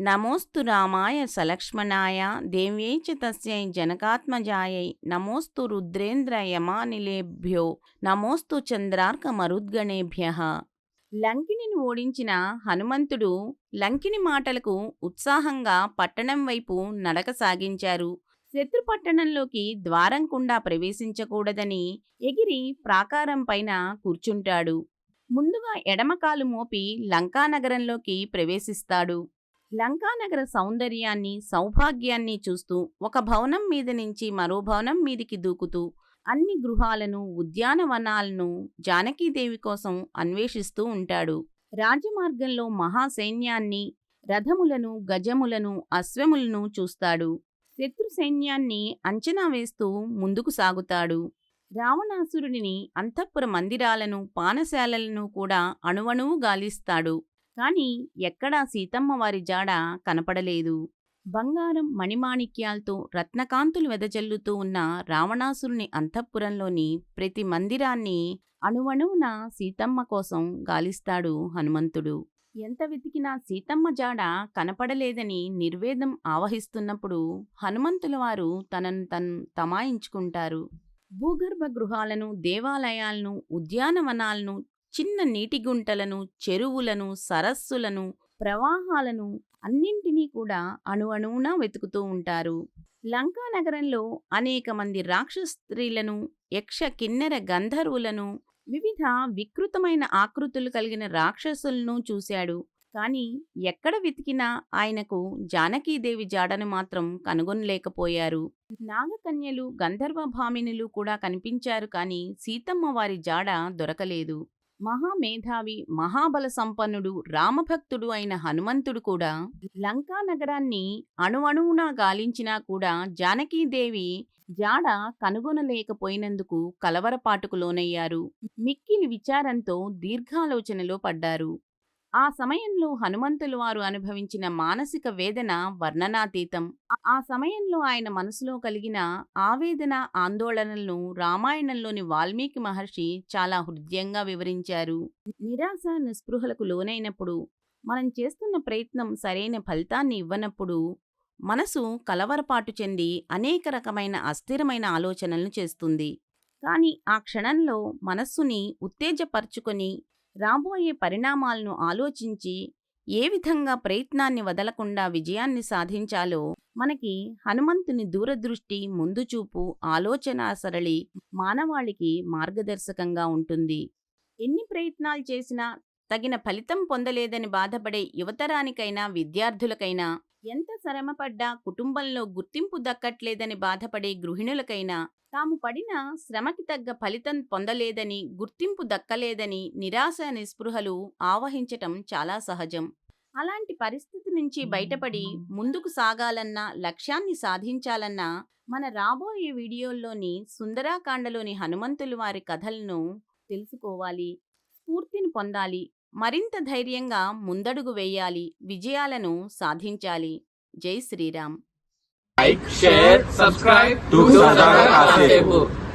నమోస్తు రామాయ సలక్ష్మణాయ దేవ్యై చ తస్యై జనకాత్మజాయై నమోస్తు రుద్రేంద్ర యమానిలేభ్యో నమోస్తు చంద్రార్క మరుద్గణేభ్యః. లంకిణిని ఓడించిన హనుమంతుడు లంకిణి మాటలకు ఉత్సాహంగా పట్టణం వైపు నడక సాగించారు. శత్రుపట్టణంలోకి ద్వారం గుండా ప్రవేశించకూడదని ఎగిరి ప్రాకారం పైన కూర్చుంటాడు. ముందుగా ఎడమకాలు మోపి లంకానగరంలోకి ప్రవేశిస్తాడు. లంకానగర సౌందర్యాన్ని సౌభాగ్యాన్ని చూస్తూ ఒక భవనం మీద నుంచి మరో భవనం మీదికి దూకుతూ అన్ని గృహాలను ఉద్యానవనాలను జానకీదేవి కోసం అన్వేషిస్తూ ఉంటాడు. రాజమార్గంలో మహాసైన్యాన్ని రథములను గజములను అశ్వములను చూస్తాడు. శత్రు సైన్యాన్ని అంచనా వేస్తూ ముందుకు సాగుతాడు. రావణాసురుడిని అంతఃపుర మందిరాలను పానశాలలను కూడా అణువణువు గాలిస్తాడు. కాని ఎక్కడా సీతమ్మ వారి జాడ కనపడలేదు. బంగారం మణిమాణిక్యాలతో రత్నకాంతులు వెదజల్లుతూ ఉన్న రావణాసురుని అంతఃపురంలోని ప్రతి మందిరాన్ని అణువణువున సీతమ్మ కోసం గాలిస్తాడు హనుమంతుడు. ఎంత వెతికినా సీతమ్మ జాడ కనపడలేదని నిర్వేదం ఆవహిస్తున్నప్పుడు హనుమంతుల వారు తనను తమాయించుకుంటారు. భూగర్భ గృహాలను దేవాలయాలను ఉద్యానవనాలను చిన్న నీటి గుంటలను చెరువులను సరస్సులను ప్రవాహాలను అన్నింటినీ కూడా అణువణువునా వెతుకుతూ ఉంటారు. లంకా నగరంలో అనేక మంది రాక్షస స్త్రీలను యక్ష కిన్నెర గంధర్వులను వివిధ వికృతమైన ఆకృతులు కలిగిన రాక్షసులను చూశాడు. కాని ఎక్కడ వెతికినా ఆయనకు జానకీదేవి జాడను మాత్రం కనుగొనలేకపోయారు. నాగకన్యలు గంధర్వ భామినులు కూడా కనిపించారు. కాని సీతమ్మ వారి జాడ దొరకలేదు. మహామేధావి మహాబల సంపన్నుడు రామభక్తుడు అయిన హనుమంతుడు కూడా లంకా నగరాన్ని అణువణువునా గాలించినా కూడా జానకీదేవి జాడ కనుగొనలేకపోయినందుకు కలవరపాటుకు లోనయ్యారు. మిక్కిలి విచారంతో దీర్ఘాలోచనలో పడ్డారు. ఆ సమయంలో హనుమంతుల వారు అనుభవించిన మానసిక వేదన వర్ణనాతీతం. ఆ సమయంలో ఆయన మనసులో కలిగిన ఆవేదన ఆందోళనలను రామాయణంలోని వాల్మీకి మహర్షి చాలా హృద్యంగా వివరించారు. నిరాశ నిస్పృహలకు లోనైనప్పుడు, మనం చేస్తున్న ప్రయత్నం సరైన ఫలితాన్ని ఇవ్వనప్పుడు మనసు కలవరపాటు చెంది అనేక రకమైన అస్థిరమైన ఆలోచనలను చేస్తుంది. కానీ ఆ క్షణంలో మనస్సుని ఉత్తేజపరుచుకొని రాబోయే పరిణామాలను ఆలోచించి ఏ విధంగా ప్రయత్నాన్ని వదలకుండా విజయాన్ని సాధించాలో మనకి హనుమంతుని దూరదృష్టి ముందుచూపు ఆలోచనా సరళి మానవాళికి మార్గదర్శకంగా ఉంటుంది. ఎన్ని ప్రయత్నాలు చేసినా తగిన ఫలితం పొందలేదని బాధపడే యువతరానికైనా విద్యార్థులకైనా, ఎంత శ్రమపడ్డా కుటుంబంలో గుర్తింపు దక్కట్లేదని బాధపడే గృహిణులకైనా తాము పడిన శ్రమకి తగ్గ ఫలితం పొందలేదని గుర్తింపు దక్కలేదని నిరాశ నిస్పృహలు ఆవహించటం చాలా సహజం. అలాంటి పరిస్థితి నుంచి బయటపడి ముందుకు సాగాలన్నా లక్ష్యాన్ని సాధించాలన్నా మన రాబోయే వీడియోల్లోని సుందరాకాండలోని హనుమంతుల వారి కథలను తెలుసుకోవాలి, స్ఫూర్తిని పొందాలి, మరింత ధైర్యంగా ముందడుగు వేయాలి, విజయాలను సాధించాలి. జై Sriram. Like, share, subscribe to Sundara Kasepu.